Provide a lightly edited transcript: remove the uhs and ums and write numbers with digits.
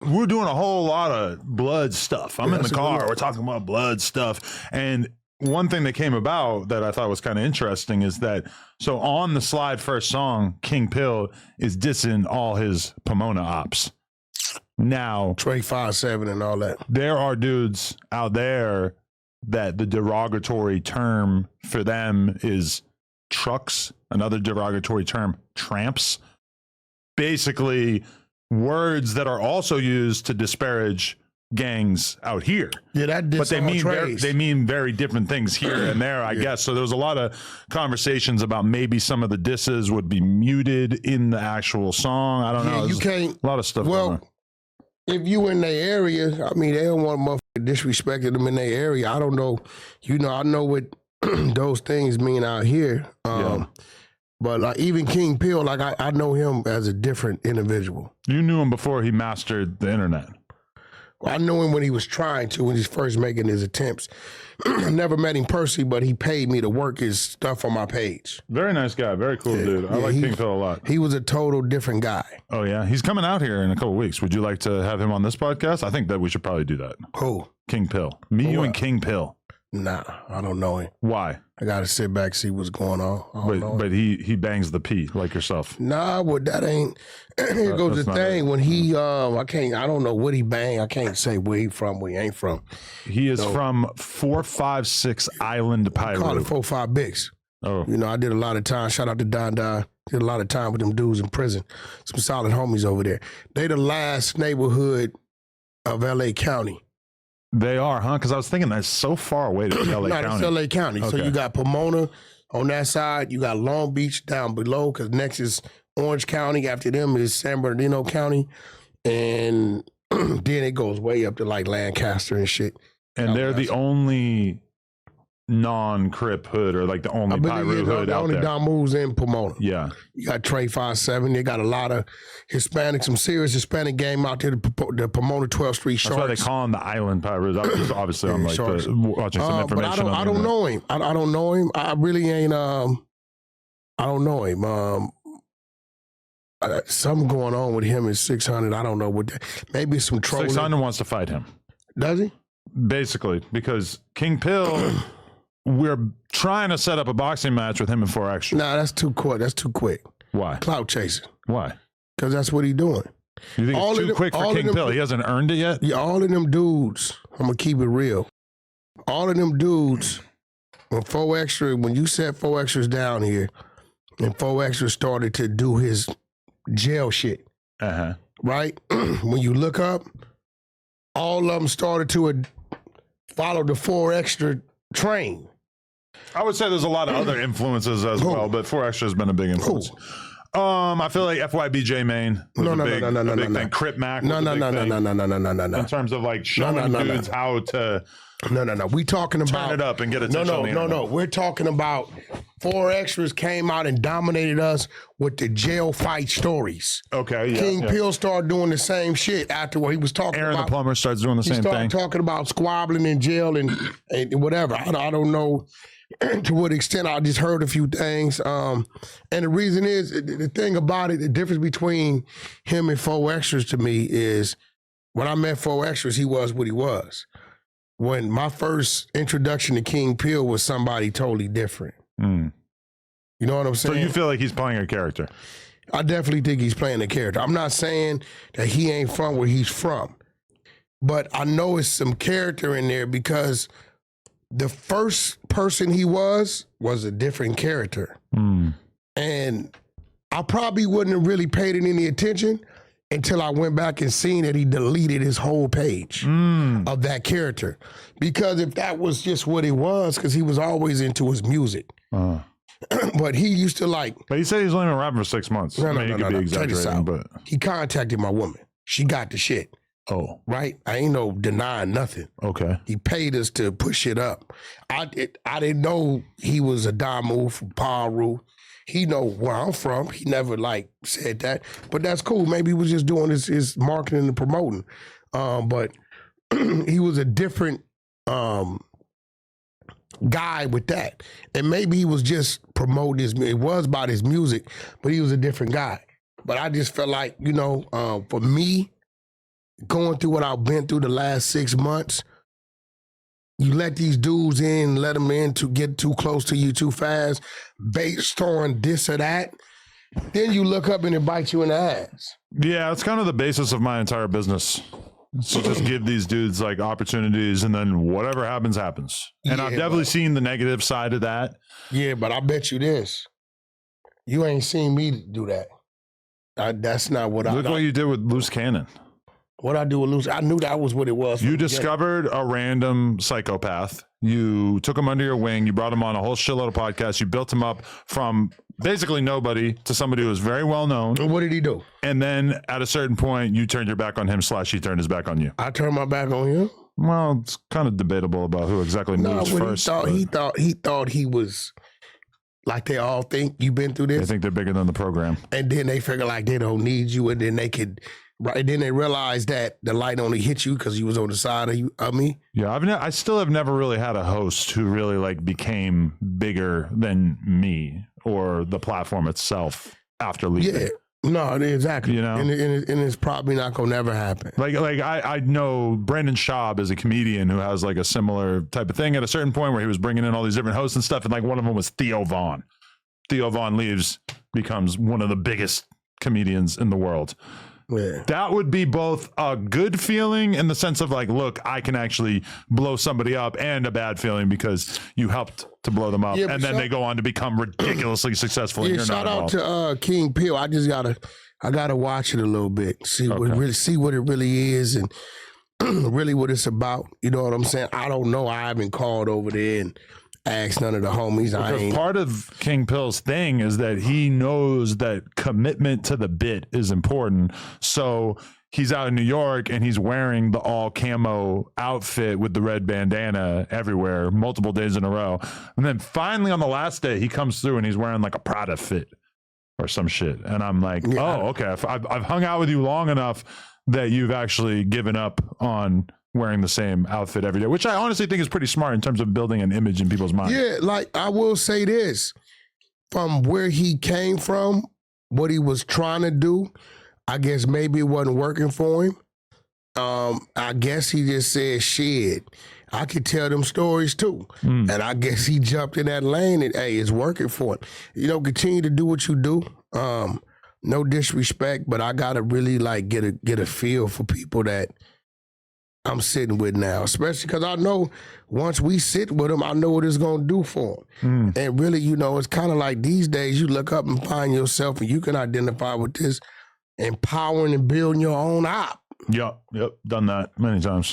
we're doing a whole lot of blood stuff. I'm in the car. We're talking about blood stuff. And one thing that came about that I thought was kind of interesting is that, so on the Slide First song, King Pill is dissing all his Pomona ops. Now, Trey 5'7" and all that. There are dudes out there that the derogatory term for them is trucks. Another derogatory term, tramps. Basically, words that are also used to disparage gangs out here. Yeah, that but they mean very different things here and there, I guess. So there was a lot of conversations about maybe some of the disses would be muted in the actual song. I don't know. You can't. A lot of stuff. Well, if you in their area, I mean, they don't want motherfuckers disrespecting them in their area. I don't know. I know what those things mean out here. But like even King Pill, like I know him as a different individual. You knew him before he mastered the internet. I knew him when he was trying to, when he's first making his attempts. I never met him personally, but he paid me to work his stuff on my page. Very nice guy. Very cool dude. I like King Pill a lot. He was a total different guy. Oh, yeah? He's coming out here in a couple of weeks. Would you like to have him on this podcast? I think that we should probably do that. Who? King Pill. You and King Pill. Nah, I don't know him. Why? I got to sit back, see what's going on. But he bangs the P like yourself. Nah, well, that ain't. Here goes the thing. When he, I don't know what he bang. I can't say where he from, where he ain't from. He is from 456 Island Pyro. Call it 45 Bigs. Oh. I did a lot of time. Shout out to Don Don. Did a lot of time with them dudes in prison. Some solid homies over there. They the last neighborhood of LA County. They are, huh? Because I was thinking that's so far away to LA County. It's LA County. Okay. So you got Pomona on that side. You got Long Beach down below, because next is Orange County. After them is San Bernardino County. And then it goes way up to like Lancaster and shit. And they're the only non-Crip hood, or like the only Pyro hood the out only there. Don moves in Pomona. Yeah. You got Trey 5'7". They got a lot of Hispanic, some serious Hispanic game out there, the Pomona 12th Street Sharks. That's why they call him the Island Pirates. I was just obviously on like watching some information. But I don't know him. I don't know him. I really ain't, I don't know him. Something going on with him in 600. I don't know what that, maybe some trolling. 600 wants to fight him. Does he? Basically, because King Pill, we're trying to set up a boxing match with him and 4 Extra. Nah, that's too quick. That's too quick. Why? Clout chasing. Why? Because that's what he doing. You think it's too quick for King Pill? He hasn't earned it yet? Yeah, all of them dudes, I'm going to keep it real. All of them dudes, when 4 Extra, when you set 4 Extras down here, and 4 Extra started to do his jail shit, right? When you look up, all of them started to follow the 4 Extra train. I would say there's a lot of other influences as well, but 4 Extra has been a big influence. I feel like FYBJ Main was a big thing. Crip Mac was a big thing. In terms of like showing dudes how to we talking about turn it up and get attention. No. We're talking about 4 Extras came out and dominated us with the jail fight stories. Okay, yeah. King Pill started doing the same shit after what he was talking about. Aaron the Plumber starts doing the same thing. He started talking about squabbling in jail and whatever. I don't know to what extent. I just heard a few things. And the reason is, the thing about it, the difference between him and 4 Extras to me is, when I met 4 Extras, he was what he was. When my first introduction to King Pill was somebody totally different. You know what I'm saying? So you feel like he's playing a character? I definitely think he's playing a character. I'm not saying that he ain't from where he's from, but I know it's some character in there, because the first person he was a different character. And I probably wouldn't have really paid it any attention until I went back and seen that he deleted his whole page of that character. Because if that was just what he was, because he was always into his music. But he used to like... But he said he's only been rapping for 6 months. He could be exaggerating, but... He contacted my woman. She got the shit. Oh. Right? I ain't no denying nothing. Okay. He paid us to push it up. I didn't know he was a Damu from Paru. He know where I'm from. He never like said that, but that's cool. Maybe he was just doing his marketing and promoting. But he was a different guy with that. And maybe he was just promoting it was about his music, but he was a different guy. But I just felt like, for me, going through what I've been through the last 6 months, you let these dudes in, let them in to get too close to you too fast, based on this or that. Then you look up and it bites you in the ass. Yeah, it's kind of the basis of my entire business. So just give these dudes like opportunities, and then whatever happens, happens. And I've definitely seen the negative side of that. Yeah, but I bet you this. You ain't seen me do that. That's not what Look what you did with Loose Cannon. What I do with Loose, I knew that was what it was. You discovered a random psychopath. You took him under your wing. You brought him on a whole shitload of podcasts. You built him up from basically nobody to somebody who was very well known. And what did he do? And then at a certain point, you turned your back on him / he turned his back on you. I turned my back on you? Well, it's kind of debatable about who exactly moves first. He thought he was like they all think you've been through this. They think they're bigger than the program. And then they figure like they don't need you, and then they could. Right, then they realized that the light only hit you because you was on the side of me. Yeah, I still have never really had a host who really like became bigger than me or the platform itself after leaving. Yeah, no, exactly. You know, and it's probably not gonna never happen. Like I know Brandon Schaub is a comedian who has like a similar type of thing at a certain point where he was bringing in all these different hosts and stuff, and like one of them was Theo Vaughn. Theo Vaughn leaves, becomes one of the biggest comedians in the world. Yeah. That would be both a good feeling in the sense of like, look, I can actually blow somebody up, and a bad feeling because you helped to blow them up, and then they go on to become ridiculously successful. And you're shout not out to King Peele. I gotta watch it a little bit, see what it really is, and really what it's about. You know what I'm saying? I don't know. I haven't called over there and asked none of the homies. Because part of King Peele's thing is that he knows that commitment to the bit is important. So he's out in New York and he's wearing the all camo outfit with the red bandana everywhere, multiple days in a row. And then finally on the last day, he comes through and he's wearing like a Prada fit or some shit. And I'm like, okay. I've hung out with you long enough that you've actually given up on wearing the same outfit every day, which I honestly think is pretty smart in terms of building an image in people's minds. Yeah, like I will say this, from where he came from, what he was trying to do, I guess maybe it wasn't working for him. I guess he just said, shit, I could tell them stories too. And I guess he jumped in that lane and, hey, it's working for him. You know, continue to do what you do. No disrespect, but I gotta really like get a feel for people that I'm sitting with now, especially because I know once we sit with them, I know what it's going to do for them. And really, you know, it's kind of like these days you look up and find yourself and you can identify with this empowering and building your own op. Yep. Done that many times.